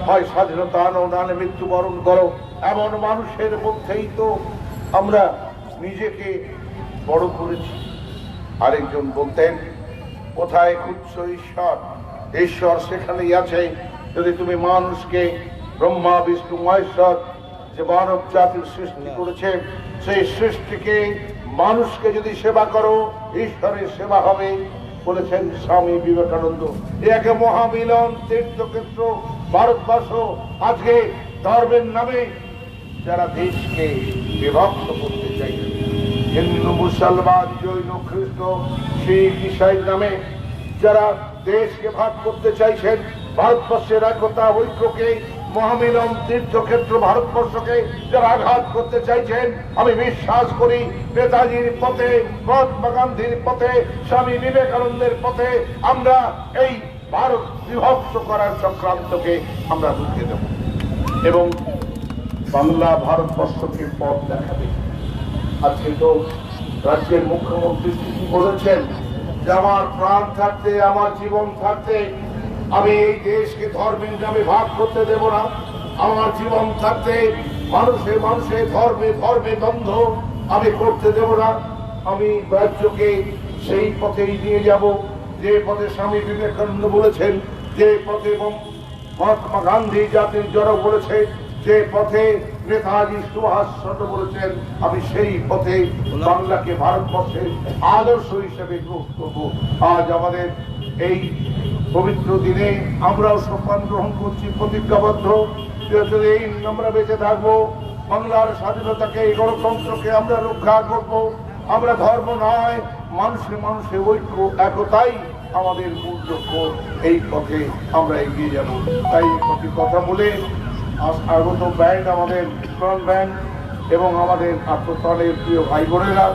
হয় স্বাধীনতা আনো, নাহলে মৃত্যুবরণ করো। এমন মানুষের মধ্যেই তো আমরা নিজেকে বড় করেছি। আরেকজন বলতেন, কোথায় খুঁজছো ঈশ্বর? ঈশ্বর সেখানেই আছে যদি তুমি মানুষকে, ব্রহ্মা বিষ্ণু মহেশ্বর যে মানব জাতির সৃষ্টি করেছে, সেই সৃষ্টিকে, মানুষকে যদি সেবা করো, ঈশ্বরের সেবা হবে বলেছেন স্বামী বিবেকানন্দ। একে মহামিলন তীর্থক্ষেত্র ভারতবর্ষ। আজকে ধর্মের নামে যারা দেশকে বিভক্ত করতে চাইছে, হিন্দু মুসলমান জৈন খ্রিস্ট শিখ ইসাই নামে যারা দেশকে ভাগ করতে চাইছেন, ভারতবর্ষের একতা ঐক্যকে, মহামিলন তীর্থক্ষেত্র ভারতবর্ষকে যারা আঘাত করতে চাইছেন, আমি বিশ্বাস করি নেতাজির পথে, মহাত্মা গান্ধীর পথে, স্বামী বিবেকানন্দের পথে আমরা এই ভারত বিভক্ত করার চক্রান্তকে আমরা রুখে দেব এবং বাংলা ভারতবর্ষকে পথ দেখাবে। আজকে তো রাজ্যের মুখ্যমন্ত্রী বলেছেন যে আমার প্রাণ থাকতে, আমার জীবন থাকতে আমি এই দেশকে ধর্মের নামে ভাগ করতে দেব না। আমার জীবন থাকতে মানুষে মানুষে ধর্মে ধর্মে দ্বন্দ্ব আমি করতে দেব না। আমি রাজ্যকে সেই পথেই নিয়ে যাব যে পথে স্বামী বিবেকানন্দ বলেছেন, যে পথে মহাত্মা গান্ধী জাতির জড়ো বলেছে, যে পথে নেতাজি সুভাষ চন্দ্র বলেছেন, আমি সেই পথে বাংলাকে ভারতবর্ষের আদর্শ হিসেবে গ্রহণ করব। আজ আমাদের এই পবিত্র দিনে আমরাও সম্মান গ্রহণ করছি, প্রতিজ্ঞাবদ্ধ যদি আমরা বেঁচে থাকবো, বাংলার স্বাধীনতাকে, এই গণতন্ত্রকে আমরা রক্ষা করব। আমরা ধর্ম নয়, মানুষে মানুষে ঐক্য, একতাই আমাদের মূল লক্ষ্য। এই পথে আমরা এগিয়ে যাব। তাই প্রতি কথা বলে আগত ব্যান্ড, আমাদের স্মরণ ব্যান্ড এবং আমাদের আত্মপ্রাণের প্রিয় ভাই বোনেরা,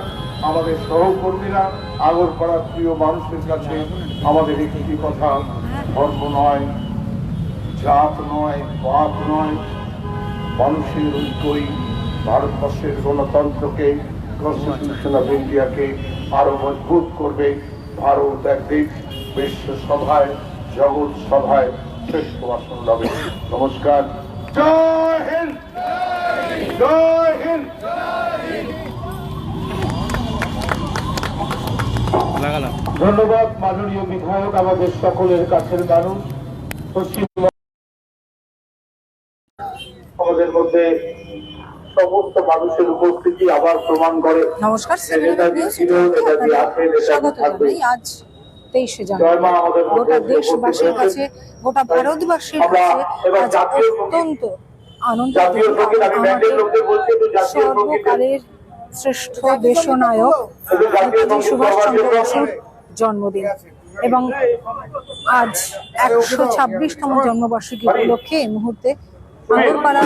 আমাদের সহকর্মীরা, আগরপাড়ার প্রিয় মানুষের কাছে আমাদের একটি কথা, ধর্ম নয়, জাত নয়, পাত নয়, মানুষের ঐক্যই ভারতবর্ষের গণতন্ত্রকে, কনস্টিটিউশন অফ ইন্ডিয়াকে আরো মজবুত করবে। ভারত একদিন বিশ্ব সভায়, জগৎ সভায় শ্রেষ্ঠ আসন লবে। নমস্কার। জয় হিন্দ, জয় হিন্দ। ধন্যবাদ মাননীয় বিধায়ক, আমাদের সকলের কাছের মানুষ। পশ্চিমবঙ্গ আমাদের মধ্যে সমস্ত মানুষের উপস্থিতি আবার প্রমাণ করে। নমস্কার, স্বাগত জানাই। আজ 23শে জানুয়ারি গোটা দেশবাসীর কাছে, গোটা ভারতবাসীর কাছে আজ অত্যন্ত আনন্দের দিন। আমাদের সর্বকালের শ্রেষ্ঠ দেশনায়ক নেতাজি সুভাষচন্দ্র বসুর জন্মদিন এবং আজ 126তম জন্মবার্ষিকী উপলক্ষে এই মুহূর্তে আগরপাড়া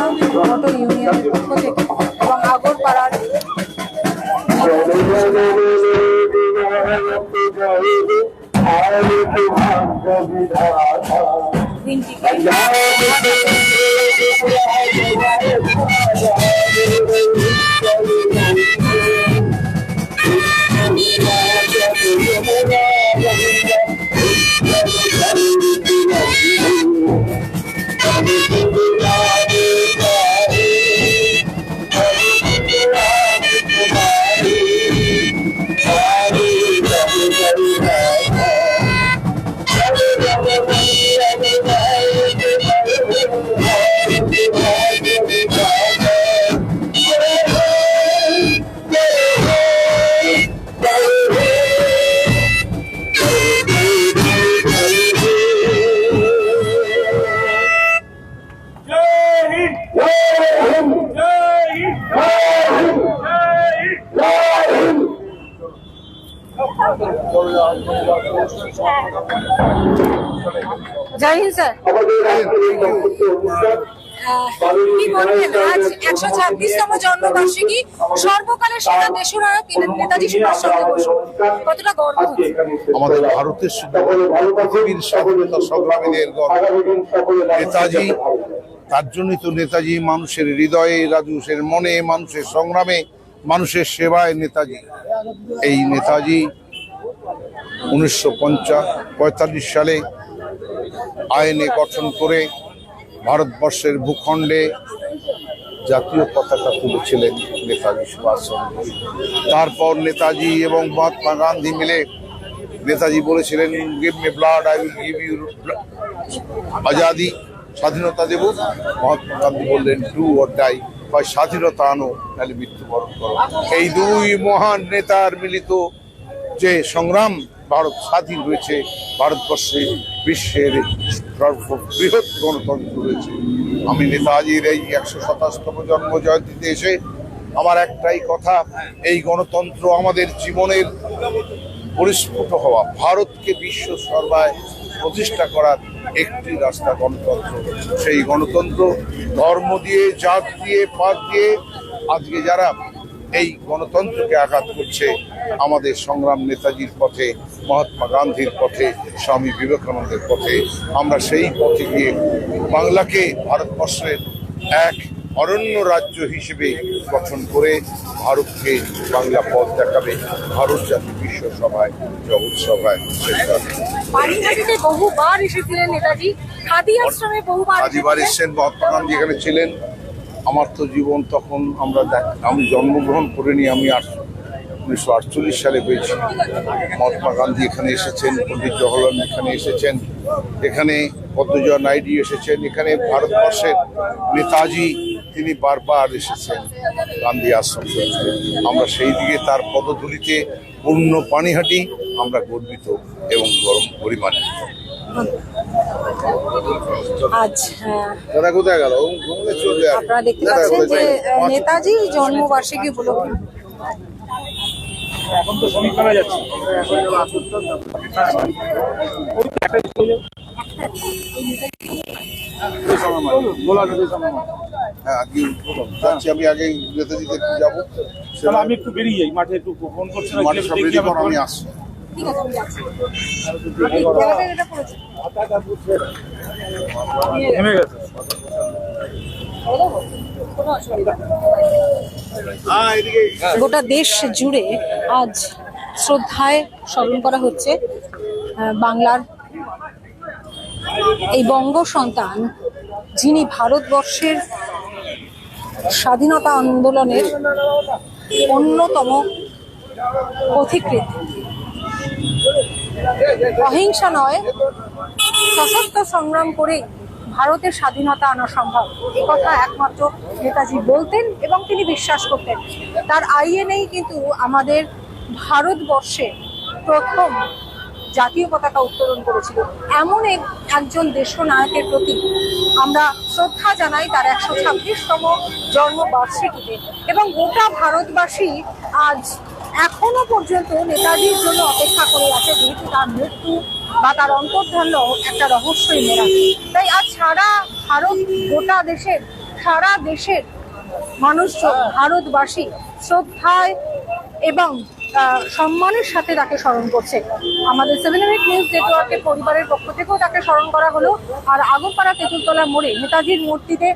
অটো ইউনিয়নের পক্ষ থেকে এবং আগরপাড়ার দিনটিকে জয় হিন্দ স্যার। কি বলবেন, আজ 126তম জন্মবার্ষিকী, সর্বকালের সেরা দেশনায়ক নেতাজি সুভাষচন্দ্র বসু, কতটা গর্ব? আমাদের ভারতের পৃথিবীর স্বাধীনতা সংগ্রামীদের গর্ব নেতাজি। তার জন্যই তো নেতাজি মানুষের হৃদয়ে, মানুষের মনে, মানুষের সংগ্রামে, মানুষের সেবায় নেতাজি। এই নেতাজি 1945 সালে আইনে গঠন করে ভারতবর্ষের ভূখণ্ডে জাতীয় পতাকা তুলেছিলেন নেতাজি সুভাষচন্দ্র। তারপর নেতাজি এবং মহাত্মা গান্ধী মিলে নেতাজি বলেছিলেন, give me blood, I will give you আজাদি, স্বাধীনতা দেব। মহাত্মা গান্ধী বললেন, ডু অর ডাই, হয় স্বাধীনতা আনো নাহলে মৃত্যুবরণ করো। এই দুই মহান নেতার মিলিত যে সংগ্রাম, ভারত স্বাধীন হয়েছে। ভারতবর্ষে বিশ্বের সর্ববৃহৎ গণতন্ত্র রয়েছে। আমি নেতাজির এই 127তম জন্ম জয়ন্তীতে এসে আমার একটাই কথা, এই গণতন্ত্র আমাদের জীবনের পরিস্ফুট হওয়া, ভারতকে বিশ্ব সর্বায় প্রতিষ্ঠা করার একটি রাস্তা গণতন্ত্র। সেই গণতন্ত্র ধর্ম দিয়ে, জাত দিয়ে, পাত দিয়ে আজকে যারা এই গণতন্ত্রকে আঘাত করছে, আমাদের সংগ্রাম নেতাজির পথে, মহাত্মা গান্ধীর পথে, স্বামী বিবেকানন্দের পথে, আমরা সেই পথে গিয়ে বাংলাকে ভারতবর্ষের এক অরণ্য রাজ্য হিসেবে গঠন করে ভারতকে বাংলা পথ দেখাবে। ভারত জাতি বিশ্ব সভায়, জগৎ সভায় পানিহাটিতে বহুবার এসেছিলেন নেতাজি, খাদি আশ্রমে বহুবার আদিবার এসছেন, মহাত্মা গান্ধী এখানে ছিলেন। আমার তো জীবন তখন আমি জন্মগ্রহণ করিনি, আমি 1948 সালে হয়েছি। মহাত্মা গান্ধী এখানে এসেছেন, পণ্ডিত জওহরলাল এখানে এসেছেন, এখানে পদ্মজয় নাইডু এসেছেন, এখানে ভারতবর্ষের নেতাজি তিনি বারবার এসেছেন গান্ধী আশ্রম থেকে। আমরা সেই দিকে তার পদধূলিতে পূর্ণ পানিহাটি আমরা গর্বিত এবং গরিমান্বিত। আজ দাদা কোথায় গেল? চলবে। আপনারা দেখতে পাচ্ছেন যে নেতাজির জন্মবার্ষিকী উপলক্ষে এখন তো শ্রমিক করা যাচ্ছে। হ্যাঁ, যাচ্ছি আমি, আগে নেতাজিতে যাবো। তাহলে আমি একটু বেরিয়ে যাই, মাঠে একটু ফোন করছি, মাঠে সব রেডি করো, আমি আসছি। ঠিক আছে, আমি যাচ্ছি। জায়গাটা এটা পড়েছে। নেমে গেছে। কোনো অসুবিধা নেই। গোটা দেশ জুড়ে আজ শ্রদ্ধায় স্মরণ করা হচ্ছে বাংলার এই বঙ্গ সন্তান, যিনি ভারতবর্ষের স্বাধীনতা আন্দোলনের অন্যতম পথিকৃৎ। অহিংসা নয়, সশস্ত্র সংগ্রাম করে ভারতের স্বাধীনতা আনা সম্ভব, এই কথা একমাত্র নেতাজি বলতেন এবং তিনি বিশ্বাস করতেন। তার আইএনএই কিন্তু আমাদের ভারতবর্ষে প্রথম জাতীয় পতাকা উত্তোলন করেছিল। এমন একজন দেশনায়কের প্রতি আমরা শ্রদ্ধা জানাই তার 126তম জন্মবার্ষিকীতে, এবং গোটা ভারতবাসী আজ এখনো পর্যন্ত নেতাজির জন্য অপেক্ষা করে আছে, যেহেতু তার মৃত্যু বা তার অন্তর্ধান্য একটা রহস্যই মেরা। তাই আজ সারা ভারত, গোটা দেশের, সারা দেশের মানুষজন, ভারতবাসী শ্রদ্ধায় এবং সম্মানের সাথে তাকে স্মরণ করছে। আমাদের 7/8 নিউজ নেটওয়ার্কের পরিবারের পক্ষ থেকেও তাকে স্মরণ করা হলো। আর আগরপাড়া তেঁতুলতলা মোড়ে নেতাজির মূর্তিতে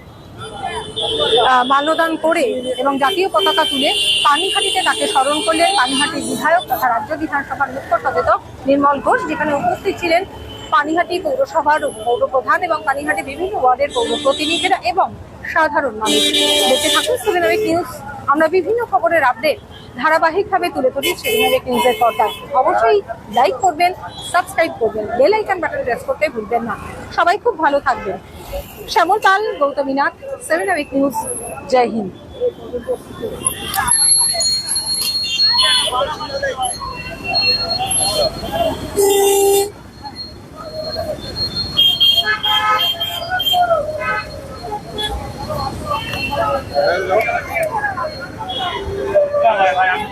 মাল্যদান করে এবং জাতীয় পতাকা তুলে পানিহাটিতে তাকে স্মরণ করলেন পানিহাটির বিধায়ক তথা রাজ্য বিধানসভার মুখ্য সচেতক নির্মল ঘোষ, যেখানে উপস্থিত ছিলেন পানিহাটি পৌরসভার পৌরপ্রধান এবং পানিহাটি বিভিন্ন ওয়ার্ডের পৌর প্রতিনিধিরা এবং সাধারণ মানুষ। দেখতে থাকুন 7/8 নিউজ। আমরা বিভিন্ন খবরের আপডেট ধারাবাহিকভাবে তুলে ধরি 7/8 নিউজের পর্দায়। অবশ্যই লাইক করবেন, সাবস্ক্রাইব করবেন, বেল আইকন বাটন প্রেস করতে ভুলবেন না। সবাই খুব ভালো থাকবেন। শ্যামল পাল, গৌতমী নাথ, 7/8 নিউজ। জয় হিন্দ। ভাই, আমি